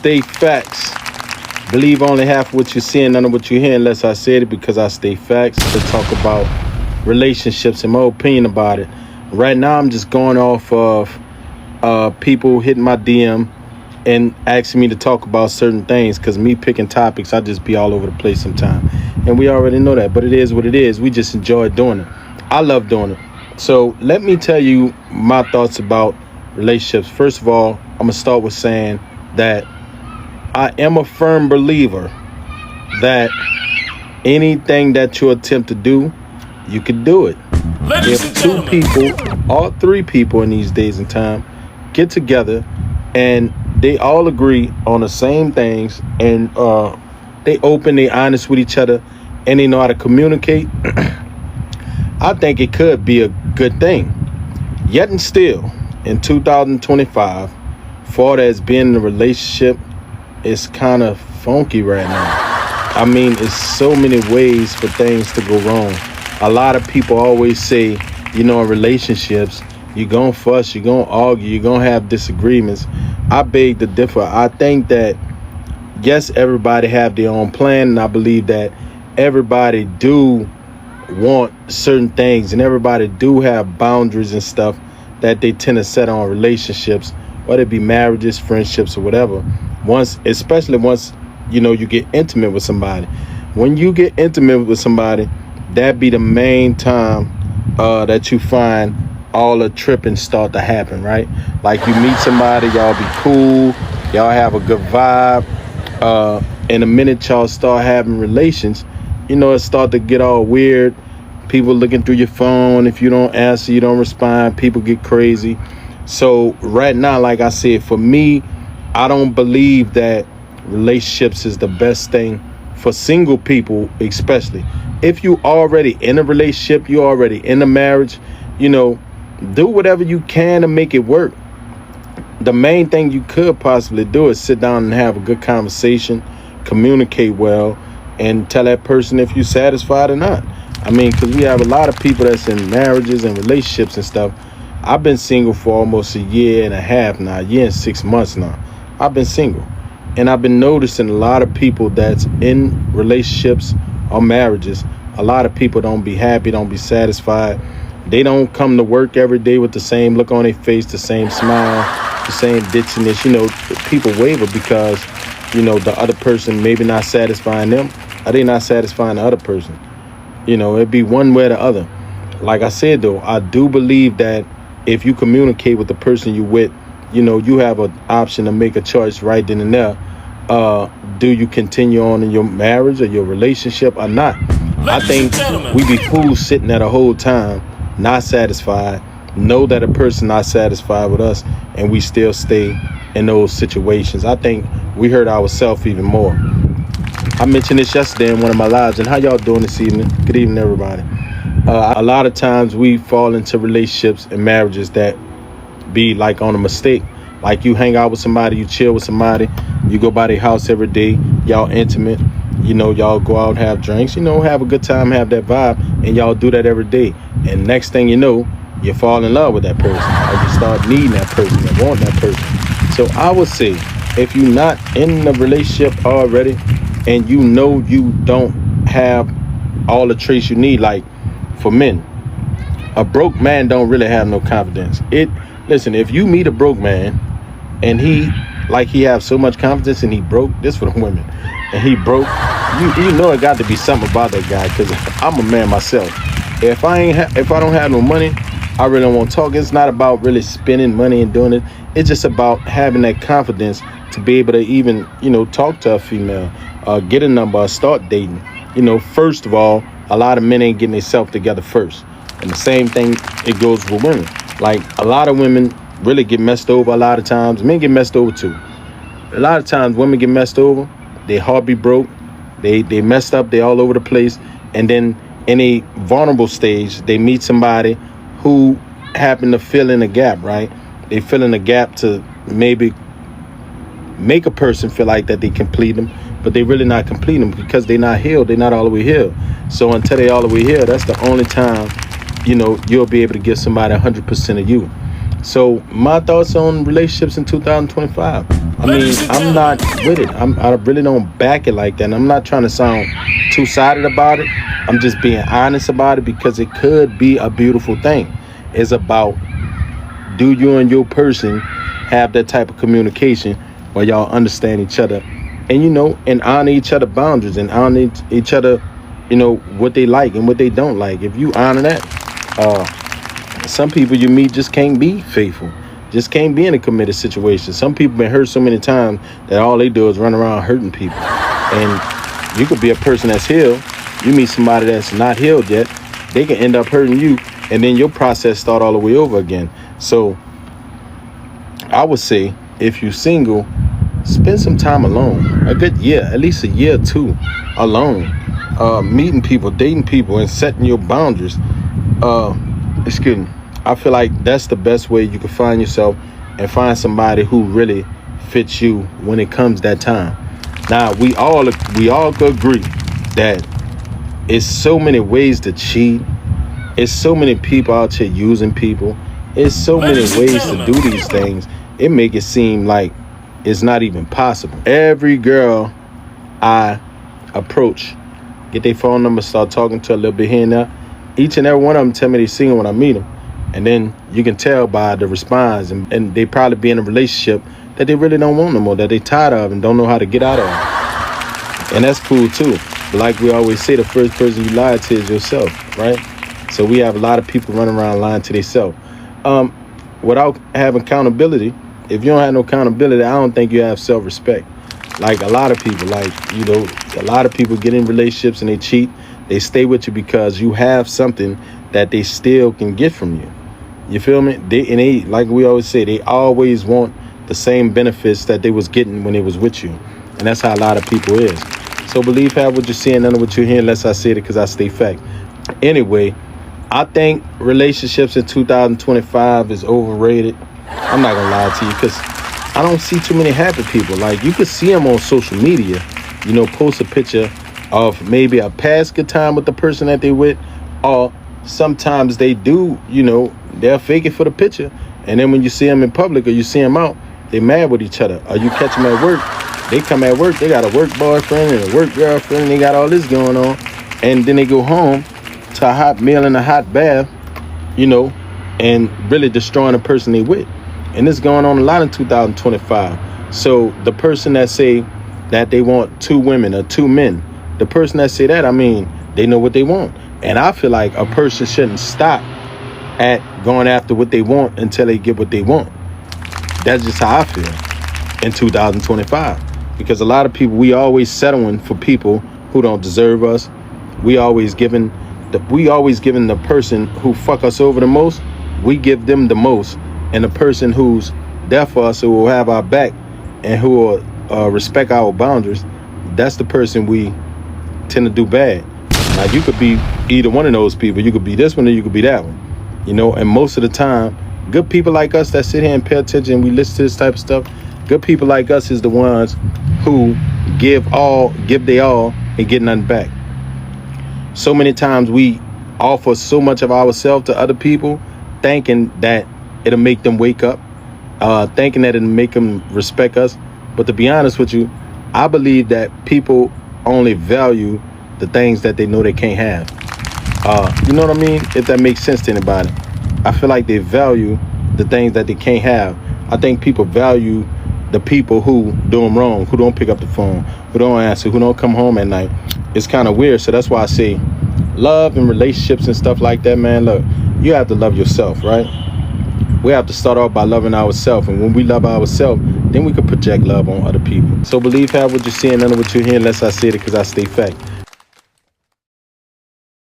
state facts. Believe only half what you're seeing, none of what you hear, unless I said it, because I state facts to talk about relationships and my opinion about it. Right now, I'm just going off of people hitting my DM and asking me to talk about certain things, because me picking topics, I just be all over the place sometimes. And we already know that, but it is what it is. We just enjoy doing it. I love doing it. So let me tell you my thoughts about relationships. First of all, I'm going to start with saying that I am a firm believer that anything that you attempt to do, you can do it. If two people or three people in these days and time get together and they all agree on the same things, and they open, they honest with each other, and they know how to communicate, I think it could be a good thing. Yet and still, in 2025, for as being in a relationship, it's kind of funky right now. I mean, it's so many ways for things to go wrong. A lot of people always say, in relationships, you're going to fuss, you're going to argue, you're going to have disagreements. I beg to differ. I think that, yes, everybody have their own plan, and I believe that everybody do want certain things, and everybody do have boundaries and stuff that they tend to set on relationships, whether it be marriages, friendships, or whatever. Especially once you get intimate with somebody. When you get intimate with somebody, that be the main time that you find all the tripping start to happen, right? Like you meet somebody, y'all be cool, y'all have a good vibe, and the minute y'all start having relations, it start to get all weird. People looking through your phone. If you don't answer, you don't respond, people get crazy. So right now, like I said, for me, I don't believe that relationships is the best thing for single people, especially. If you already in a relationship, you already in a marriage, do whatever you can to make it work. The main thing you could possibly do is sit down and have a good conversation, communicate well, and tell that person if you're satisfied or not. I mean, because we have a lot of people that's in marriages and relationships and stuff. I've been single for almost a year and a half now, a year and 6 months now. I've been single. And I've been noticing a lot of people that's in relationships or marriages. A lot of people don't be happy, don't be satisfied. They don't come to work every day with the same look on their face, the same smile, the same ditchiness. People waver because, the other person maybe not satisfying them, or they not satisfying the other person. It'd be one way or the other. Like I said, though, I do believe that if you communicate with the person you with, you have an option to make a choice right then and there. Do you continue on in your marriage or your relationship or not? I think we be fools sitting there the whole time, not satisfied, know that a person not satisfied with us, and we still stay in those situations. I think we hurt ourselves even more. I mentioned this yesterday in one of my lives. And how y'all doing this evening? Good evening, everybody. A lot of times we fall into relationships and marriages that be like on a mistake. Like you hang out with somebody, you chill with somebody, you go by their house every day, y'all intimate, y'all go out and have drinks, have a good time, have that vibe, and y'all do that every day. And next thing you know, you fall in love with that person, or you start needing that person and want that person. So I would say, if you're not in a relationship already, and you don't have all the traits you need, like for men, a broke man don't really have no confidence. Listen, if you meet a broke man and he have so much confidence and he broke, this for the women, and he broke, it got to be something about that guy, because I'm a man myself. If I don't have no money, I really don't want to talk. It's not about really spending money and doing it. It's just about having that confidence to be able to even, talk to a female, get a number, start dating. First of all, a lot of men ain't getting themselves together first. And the same thing, it goes with women. Like, a lot of women really get messed over a lot of times. Men get messed over too. A lot of times women get messed over. Their heart be broke. They messed up. They all over the place. And then in a vulnerable stage, they meet somebody who happen to fill in a gap, right? They fill in a gap to maybe make a person feel like that they complete them, but they really not complete them because they're not healed. They're not all the way healed. So until they all the way healed, that's the only time, you'll be able to give somebody 100% of you. So my thoughts on relationships in 2025. I mean, I'm not with it. I really don't back it like that. And I'm not trying to sound two-sided about it. I'm just being honest about it because it could be a beautiful thing. It's about, do you and your person have that type of communication where y'all understand each other and, and honor each other boundaries and honor each other, what they like and what they don't like. If you honor that, some people you meet just can't be faithful, just can't be in a committed situation. Some people been hurt so many times that all they do is run around hurting people. And you could be a person that's healed. You meet somebody that's not healed yet, they can end up hurting you, and then your process start all the way over again. So I would say, if you're single, spend some time alone, a good year, at least a year or two alone, meeting people, dating people, and setting your boundaries. Excuse me. I feel like that's the best way you can find yourself and find somebody who really fits you when it comes that time. Now, we all could agree that it's so many ways to cheat. It's so many people out here using people. It's so many ways to do these things. It make it seem like it's not even possible. Every girl I approach, get their phone number, start talking to a little bit here and there, each and every one of them tell me they single when I meet them. And then you can tell by the response, and they probably be in a relationship that they really don't want no more, that they tired of and don't know how to get out of. And that's cool too. But like we always say, the first person you lie to is yourself, right? So we have a lot of people running around lying to themselves. Without having accountability, if you don't have no accountability, I don't think you have self-respect. Like a lot of people, a lot of people get in relationships and they cheat. They stay with you because you have something that they still can get from you. You feel me? They, like we always say, they always want the same benefits that they was getting when they was with you. And that's how a lot of people is. So believe half what you're seeing, none of what you're hearing, unless I said it because I stay fact. Anyway, I think relationships in 2025 is overrated. I'm not gonna lie to you because I don't see too many happy people. Like, you could see them on social media, post a picture of maybe a past good time with the person that they with, or sometimes they do, they'll fake it for the picture, and then when you see them in public or you see them out, they mad with each other. Or you catch them at work, they come at work, they got a work boyfriend and a work girlfriend, and they got all this going on, and then they go home to a hot meal and a hot bath, and really destroying the person they with. And this going on a lot in 2025. So the person that say that they want two women or two men, the person that say that, they know what they want. And I feel like a person shouldn't stop at going after what they want until they get what they want. That's just how I feel in 2025. Because a lot of people, we always settling for people who don't deserve us. We always giving the person who fuck us over the most, we give them the most. And the person who's there for us, who will have our back and who will respect our boundaries, that's the person we tend to do bad. Now, you could be either one of those people. You could be this one or you could be that one. And most of the time, good people like us that sit here and pay attention and we listen to this type of stuff, good people like us is the ones who give their all and get nothing back. So many times we offer so much of ourselves to other people, thinking that it'll make them wake up, thinking that it'll make them respect us. But to be honest with you, I believe that people only value the things that they know they can't have. You know what I mean? If that makes sense to anybody. I feel like they value the things that they can't have. I think people value the people who do them wrong, who don't pick up the phone, who don't answer, who don't come home at night. It's kind of weird. So that's why I say love and relationships and stuff like that, man. Look, you have to love yourself, right? We have to start off by loving ourselves. And when we love ourselves, then we can project love on other people. So believe have what you're seeing, none of what you're hearing, unless I say it because I stay fact.